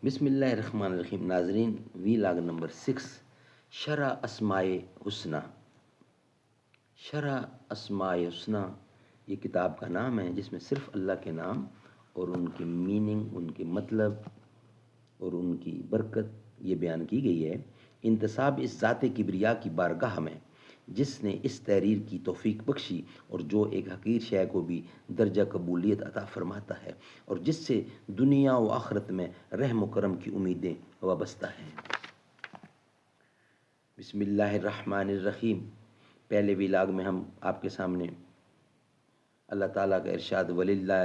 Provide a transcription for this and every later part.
بسم اللہ الرحمن الرحیم. ناظرین، وی لاگ نمبر 6، شرح اسماء حسنہ. شرح اسماء حسنہ یہ کتاب کا نام ہے جس میں صرف اللہ کے نام اور ان کے میننگ، ان کے مطلب اور ان کی برکت یہ بیان کی گئی ہے. انتصاب اس ذات کبریا کی بارگاہ میں جس نے اس تحریر کی توفیق بخشی اور جو ایک حقیر شے کو بھی درجہ قبولیت عطا فرماتا ہے اور جس سے دنیا و آخرت میں رحم و کرم کی امیدیں وابستہ ہیں. بسم اللہ الرحمن الرحیم. پہلے ویلاگ میں ہم آپ کے سامنے اللہ تعالیٰ کا ارشاد وَلِلَّهِ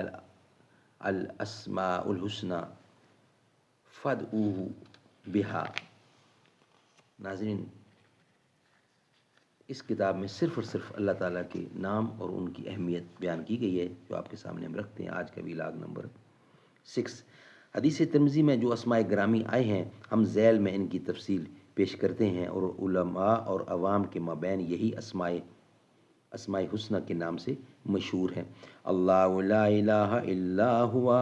الْأَسْمَاءُ الْحُسْنَى فَادْعُوهُ بِهَا. ناظرین، اس کتاب میں صرف اور صرف اللہ تعالیٰ کے نام اور ان کی اہمیت بیان کی گئی ہے جو آپ کے سامنے ہم رکھتے ہیں. آج کا ویلاگ نمبر 6. حدیث ترمذی میں جو اسماء گرامی آئے ہیں ہم ذیل میں ان کی تفصیل پیش کرتے ہیں اور علماء اور عوام کے مابین یہی اسماء حسنہ کے نام سے مشہور ہیں. اللہ لا الہ الا ہوا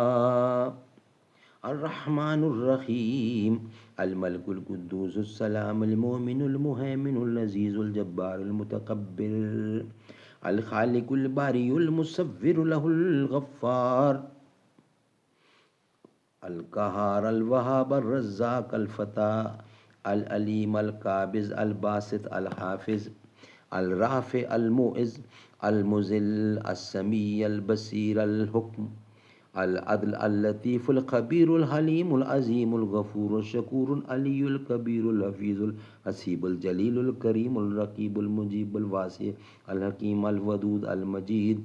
الرحمن الرحیم الملک القدوس السلام المؤمن المہیمن العزیز الجبار المتکبر الخالق الباری المصور له الغفار القہار الوہاب الرزاق الفتاح العلیم القابض الباسط الحافظ الرافع المعز المذل السمیع البصیر الحکم العدل اللطیف الخبیر الحلیم العظیم الغفور الشکور العلی الکبیر الحفیظ الحسیب الجلیل الکریم الرقیب المجیب الواسع الحکیم الودود المجید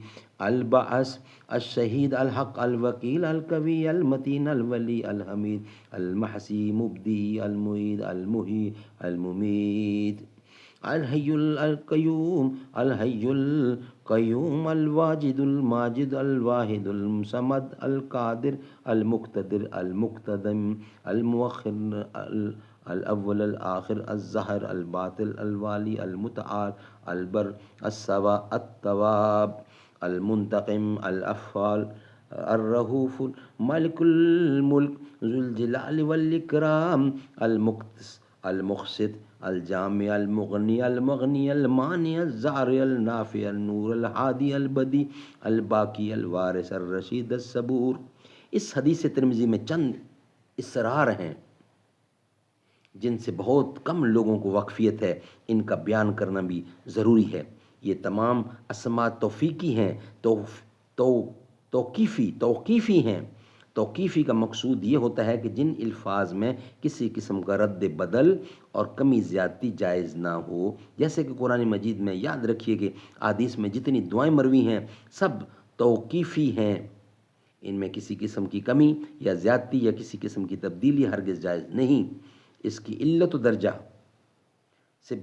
البعث الشہید الحق الوکیل القوی المتین الولی الحمید المحسی مبدی المعید المحیی الممیت الحی القیوم الواجد الماجد الواحد الصمد القادر المقتدر المقتدم المؤخر الاول الآخر الظاہر الباطن الوالی المتعال البر السوا التواب المنتقم الافعال الرؤوف مالک الملک ذو الجلال والاکرام المقسط الجامع المغنی المغنی المانع الزارع النافع النور الہادی البدی الباقی الوارث الرشید الصبور. اس حدیث ترمذی میں چند اسرار ہیں جن سے بہت کم لوگوں کو واقفیت ہے. ان کا بیان کرنا بھی ضروری ہے. یہ تمام اسماء توفیقی ہیں، توقیفی ہیں. توقیفی کا مقصود یہ ہوتا ہے کہ جن الفاظ میں کسی قسم کا رد بدل اور کمی زیادتی جائز نہ ہو. جیسے کہ قرآن مجید میں یاد رکھیے کہ احادیث میں جتنی دعائیں مروی ہیں سب توقیفی ہیں. ان میں کسی قسم کی کمی یا زیادتی یا کسی قسم کی تبدیلی ہرگز جائز نہیں. اس کی علت و درجہ سے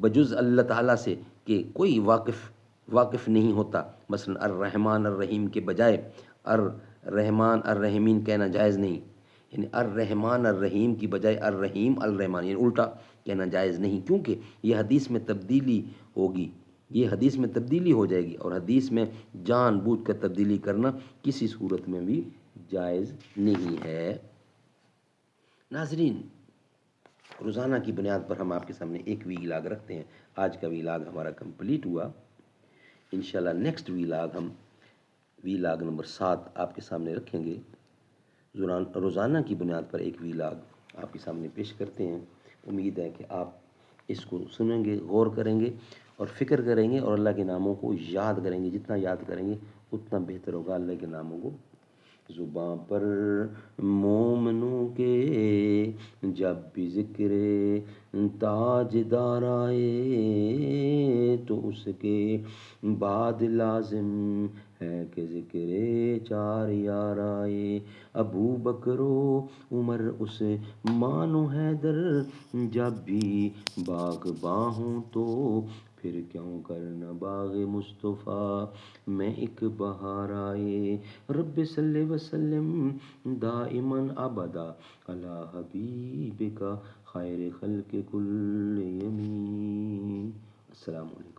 بجز اللہ تعالیٰ سے کہ کوئی واقف نہیں ہوتا. مثلا الرحمن الرحیم کے بجائے الرحمن الرحیمین کہنا جائز نہیں، یعنی الرحمن الرحیم کی بجائے الرحیم الرحمن، یعنی الٹا کہنا جائز نہیں، کیونکہ یہ حدیث میں تبدیلی ہوگی، یہ حدیث میں تبدیلی ہو جائے گی اور حدیث میں جان بوجھ کر تبدیلی کرنا کسی صورت میں بھی جائز نہیں ہے. ناظرین، روزانہ کی بنیاد پر ہم آپ کے سامنے ایک ویلاگ رکھتے ہیں. آج کا ویلاگ ہمارا کمپلیٹ ہوا. انشاءاللہ نیکسٹ ویلاگ ہم ویلاگ نمبر 7 آپ کے سامنے رکھیں گے. روزانہ کی بنیاد پر ایک ویلاگ آپ کے سامنے پیش کرتے ہیں. امید ہے کہ آپ اس کو سنیں گے، غور کریں گے اور فکر کریں گے اور اللہ کے ناموں کو یاد کریں گے. جتنا یاد کریں گے اتنا بہتر ہوگا. اللہ کے ناموں کو زباں پر مومنوں کے جب بھی ذکر تاجدار آئے تو اس کے بعد لازم ہے کہ ذکر چار یار آئے. ابو بکر و عمر عثمان و حیدر جب بھی باغباں ہوں تو پھر کیوں کرنا باغ مصطفیٰ میں ایک بہار آئے. رب صلی وسلم دائما ابدا علی حبیبک خیر خلق کل یمین. السلام علیکم.